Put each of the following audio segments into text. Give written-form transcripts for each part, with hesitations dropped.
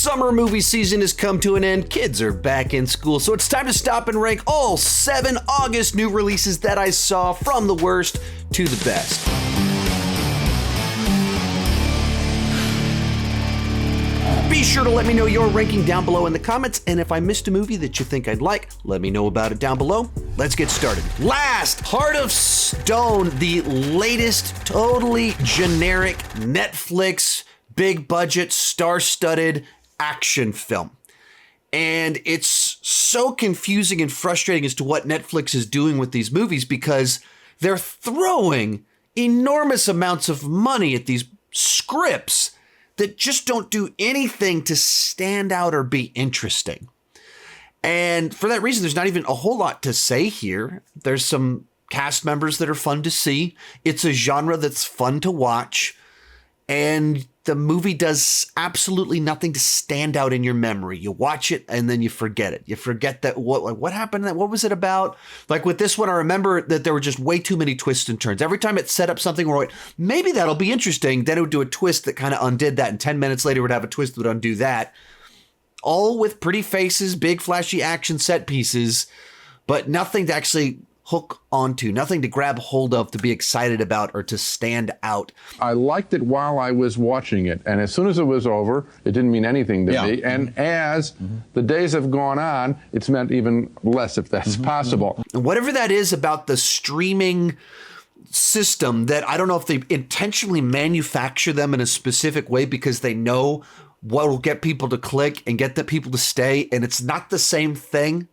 Summer movie season has come to an end. Kids are back in school, so it's time to stop and rank all 7 August new releases that I saw from the worst to the best. Be sure to let me know your ranking down below in the comments, and if I missed a movie that you think I'd like, let me know about it down below. Let's get started. Last, Heart of Stone, the latest, totally generic Netflix, big budget, star-studded action film. And it's so confusing and frustrating as to what Netflix is doing with these movies because they're throwing enormous amounts of money at these scripts that just don't do anything to stand out or be interesting. And for that reason, there's not even a whole lot to say here. There's some cast members that are fun to see. It's a genre that's fun to watch. And the movie does absolutely nothing to stand out in your memory. You watch it and then you forget it. You forget that what happened, what was it about? Like with this one, I remember that there were just way too many twists and turns. Every time it set up something where maybe that'll be interesting, then it would do a twist that kind of undid that. And 10 minutes later, it would have a twist that would undo that. All with pretty faces, big flashy action set pieces, but nothing to actually hook onto, nothing to grab hold of, to be excited about, or to stand out. I liked it while I was watching it, and as soon as it was over, it didn't mean anything to me. And as the days have gone on, it's meant even less, if that's possible. And whatever that is about the streaming system, that I don't know if they intentionally manufacture them in a specific way because they know what will get people to click and get the people to stay, and it's not the same thing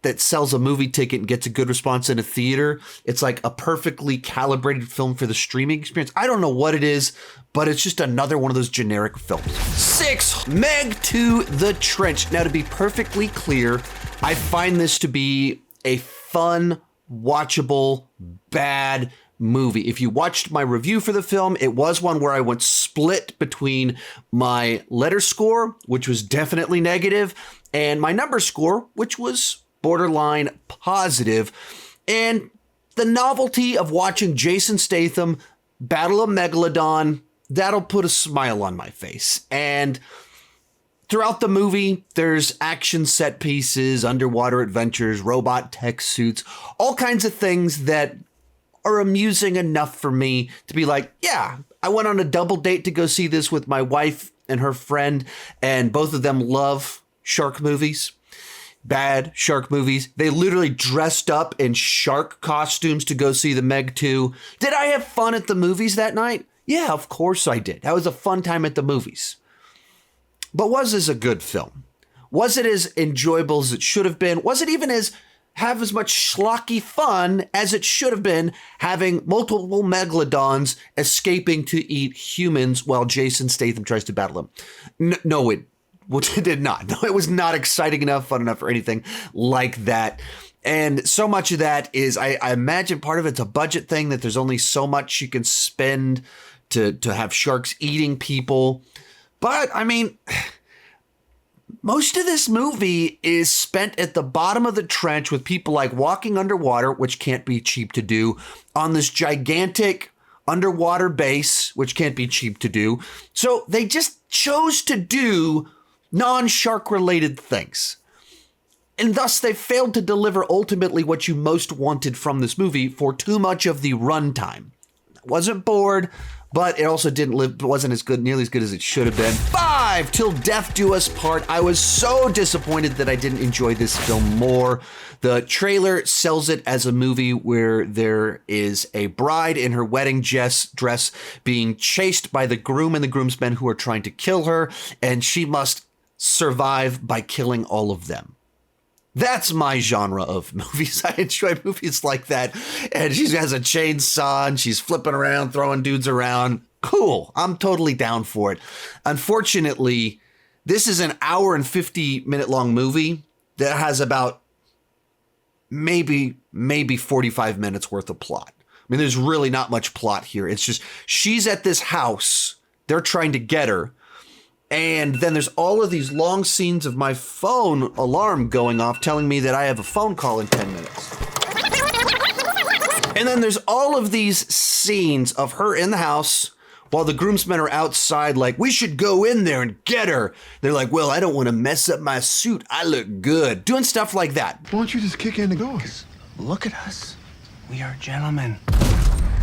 that sells a movie ticket and gets a good response in a theater. It's like a perfectly calibrated film for the streaming experience. I don't know what it is, but it's just another one of those generic films. 6, Meg to the Trench. Now, to be perfectly clear, I find this to be a fun, watchable, bad movie. If you watched my review for the film, it was one where I went split between my letter score, which was definitely negative, and my number score, which was borderline positive. And the novelty of watching Jason Statham battle a megalodon, that'll put a smile on my face. And throughout the movie, there's action set pieces, underwater adventures, robot tech suits, all kinds of things that are amusing enough for me to be like, yeah, I went on a double date to go see this with my wife and her friend, and both of them love shark movies. Bad shark movies. They literally dressed up in shark costumes to go see the Meg 2. Did I have fun at the movies that night? Yeah, of course I did. That was a fun time at the movies. But was this a good film? Was it as enjoyable as it should have been? Was it even have as much schlocky fun as it should have been, having multiple megalodons escaping to eat humans while Jason Statham tries to battle them? No, it did not. No, it was not exciting enough, fun enough, or anything like that. And so much of that is, I imagine part of it's a budget thing, that there's only so much you can spend to have sharks eating people. But, I mean, most of this movie is spent at the bottom of the trench with people like walking underwater, which can't be cheap to do, on this gigantic underwater base, which can't be cheap to do. So they just chose to do non-shark related things. And thus they failed to deliver ultimately what you most wanted from this movie for too much of the runtime. I wasn't bored, but it also wasn't as good, nearly as good as it should have been. 5, Til Death Do Us Part. I was so disappointed that I didn't enjoy this film more. The trailer sells it as a movie where there is a bride in her wedding dress being chased by the groom and the groomsmen who are trying to kill her, and she must survive by killing all of them. That's my genre of movies. I enjoy movies like that. And she has a chainsaw and she's flipping around, throwing dudes around. Cool. I'm totally down for it. Unfortunately, this is an hour and 50-minute long movie that has about maybe 45 minutes worth of plot. I mean, there's really not much plot here. It's just she's at this house. They're trying to get her. And then there's all of these long scenes of my phone alarm going off telling me that I have a phone call in 10 minutes. And then there's all of these scenes of her in the house while the groomsmen are outside like, we should go in there and get her. They're like, well, I don't want to mess up my suit. I look good. Doing stuff like that. Why don't you just kick in the doors? Look at us. We are gentlemen.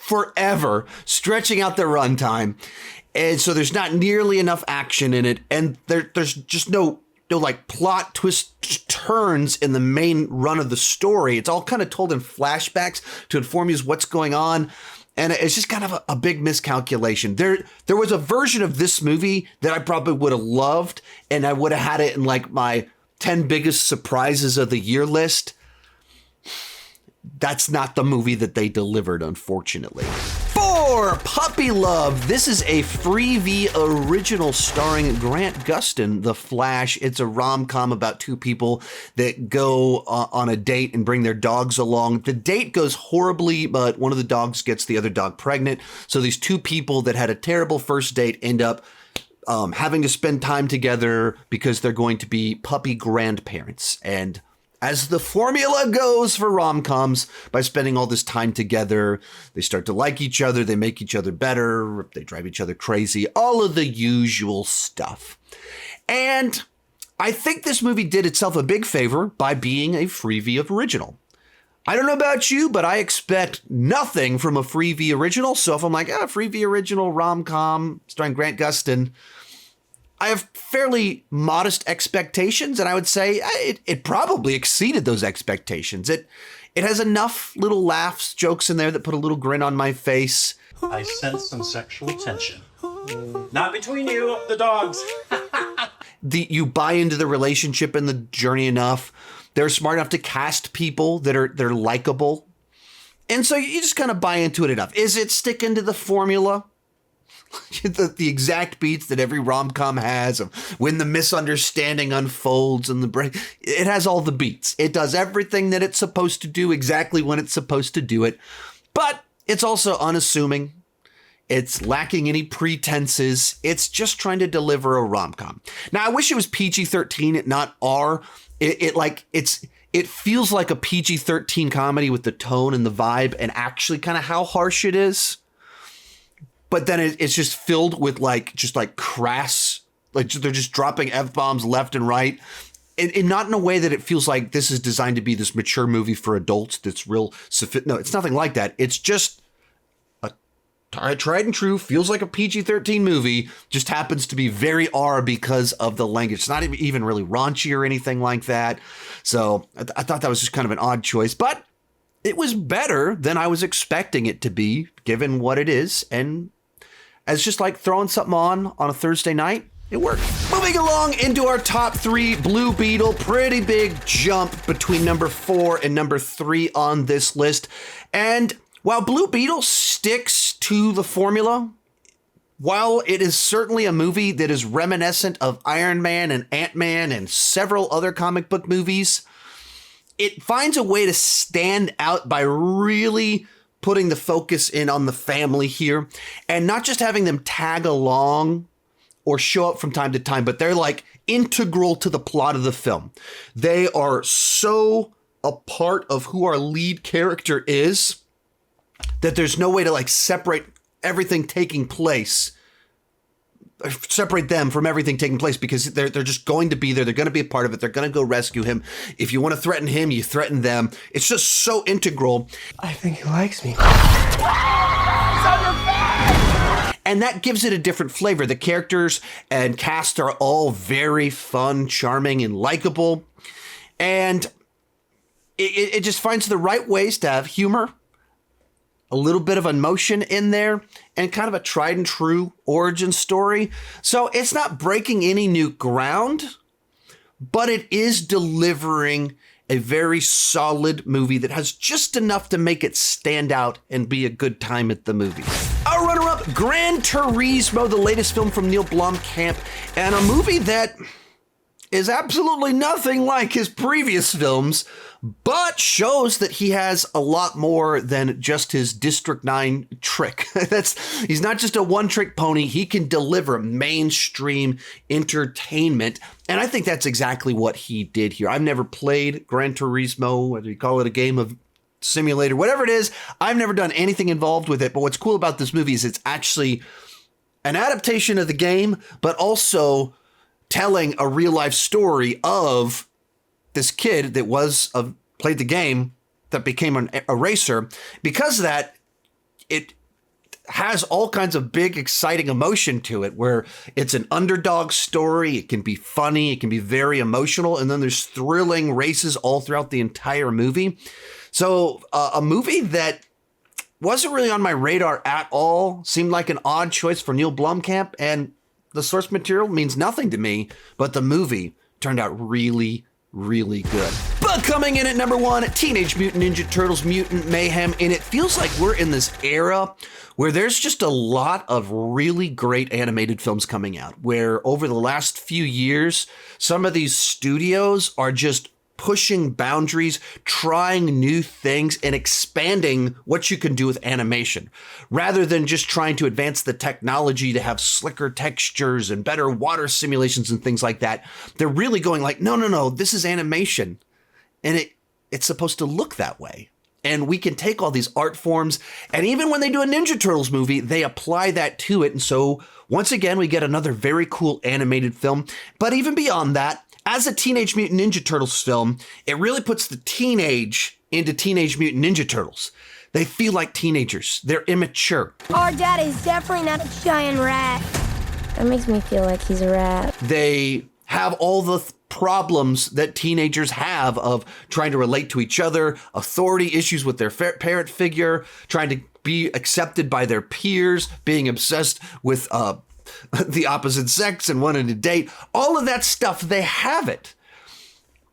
Forever, stretching out the runtime. And so there's not nearly enough action in it. And there's just no like plot twist turns in the main run of the story. It's all kind of told in flashbacks to inform you what's going on. And it's just kind of a big miscalculation. There was a version of this movie that I probably would have loved, and I would have had it in like my 10 biggest surprises of the year list. That's not the movie that they delivered, unfortunately. 4, Puppy Love. This is a Freevee original starring Grant Gustin, The Flash. It's a rom-com about two people that go on a date and bring their dogs along. The date goes horribly, but one of the dogs gets the other dog pregnant. So these two people that had a terrible first date end up having to spend time together because they're going to be puppy grandparents. And as the formula goes for rom-coms, by spending all this time together, they start to like each other, they make each other better, they drive each other crazy, all of the usual stuff. And I think this movie did itself a big favor by being a Freevee original. I don't know about you, but I expect nothing from a Freevee original. So if I'm like, Freevee original rom-com starring Grant Gustin, I have fairly modest expectations, and I would say it probably exceeded those expectations. It has enough little laughs, jokes in there that put a little grin on my face. I sense some sexual tension. Not between you, the dogs. You buy into the relationship and the journey enough. They're smart enough to cast people they're likable. And so you just kind of buy into it enough. Is it sticking to the formula? the exact beats that every rom-com has of when the misunderstanding unfolds and the break. It has all the beats. It does everything that it's supposed to do exactly when it's supposed to do it. But it's also unassuming. It's lacking any pretenses. It's just trying to deliver a rom-com. Now, I wish it was PG-13, not R. It feels like a PG-13 comedy with the tone and the vibe and actually kind of how harsh it is. But then it's just filled with just crass, like they're just dropping F-bombs left and right. And not in a way that it feels like this is designed to be this mature movie for adults that's real. No, it's nothing like that. It's just a tried and true, feels like a PG-13 movie, just happens to be very R because of the language. It's not even really raunchy or anything like that. So I thought that was just kind of an odd choice. But it was better than I was expecting it to be, given what it is. And as just like throwing something on a Thursday night, it worked. Moving along into our top 3, Blue Beetle. Pretty big jump between number 4 and number 3 on this list. And while Blue Beetle sticks to the formula, while it is certainly a movie that is reminiscent of Iron Man and Ant-Man and several other comic book movies, it finds a way to stand out by really putting the focus in on the family here and not just having them tag along or show up from time to time, but they're like integral to the plot of the film. They are so a part of who our lead character is that there's no way to separate everything taking place, separate them from everything taking place, because they're just going to be there. They're going to be a part of it. They're going to go rescue him. If you want to threaten him, you threaten them. It's just so integral. I think he likes me. And that gives it a different flavor. The characters and cast are all very fun, charming, and likable. And it just finds the right ways to have humor, a little bit of emotion in there, and kind of a tried and true origin story. So it's not breaking any new ground, but it is delivering a very solid movie that has just enough to make it stand out and be a good time at the movies. Our runner-up, Gran Turismo, the latest film from Neil Blomkamp, and a movie that is absolutely nothing like his previous films, but shows that he has a lot more than just his District 9 trick. He's not just a one-trick pony. He can deliver mainstream entertainment, and I think that's exactly what he did here. I've never played Gran Turismo, whether you call it a game of simulator, whatever it is. I've never done anything involved with it, but what's cool about this movie is it's actually an adaptation of the game, but also telling a real life story of this kid that played the game that became a racer. Because of that, it has all kinds of big, exciting emotion to it, where it's an underdog story. It can be funny. It can be very emotional. And then there's thrilling races all throughout the entire movie. So a movie that wasn't really on my radar at all, seemed like an odd choice for Neil Blomkamp, and the source material means nothing to me, but the movie turned out really, really good. But coming in at number 1, Teenage Mutant Ninja Turtles Mutant Mayhem. And it feels like we're in this era where there's just a lot of really great animated films coming out, where over the last few years, some of these studios are just pushing boundaries, trying new things, and expanding what you can do with animation, rather than just trying to advance the technology to have slicker textures and better water simulations and things like that. They're really going like, no, this is animation, and it's supposed to look that way. And we can take all these art forms, and even when they do a Ninja Turtles movie, they apply that to it. And so once again, we get another very cool animated film. But even beyond that, as a Teenage Mutant Ninja Turtles film, it really puts the teenage into Teenage Mutant Ninja Turtles. They feel like teenagers. They're immature. Our dad is definitely not a giant rat. That makes me feel like he's a rat. They have all the problems that teenagers have of trying to relate to each other, authority issues with their parent figure, trying to be accepted by their peers, being obsessed with the opposite sex and wanting to date. All of that stuff, they have it,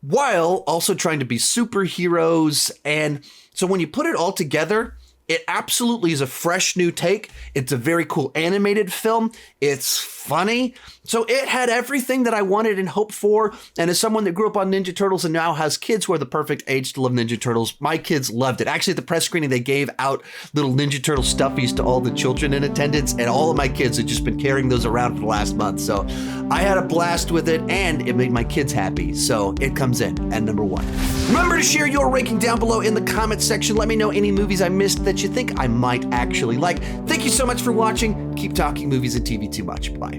while also trying to be superheroes. And so when you put it all together, it absolutely is a fresh new take. It's a very cool animated film. It's funny. So it had everything that I wanted and hoped for. And as someone that grew up on Ninja Turtles and now has kids who are the perfect age to love Ninja Turtles, my kids loved it. Actually, at the press screening, they gave out little Ninja Turtle stuffies to all the children in attendance, and all of my kids had just been carrying those around for the last month. So I had a blast with it, and it made my kids happy. So it comes in at number 1. Remember to share your ranking down below in the comments section. Let me know any movies I missed that you think I might actually like. Thank you so much for watching. Keep talking movies and TV too much. Bye.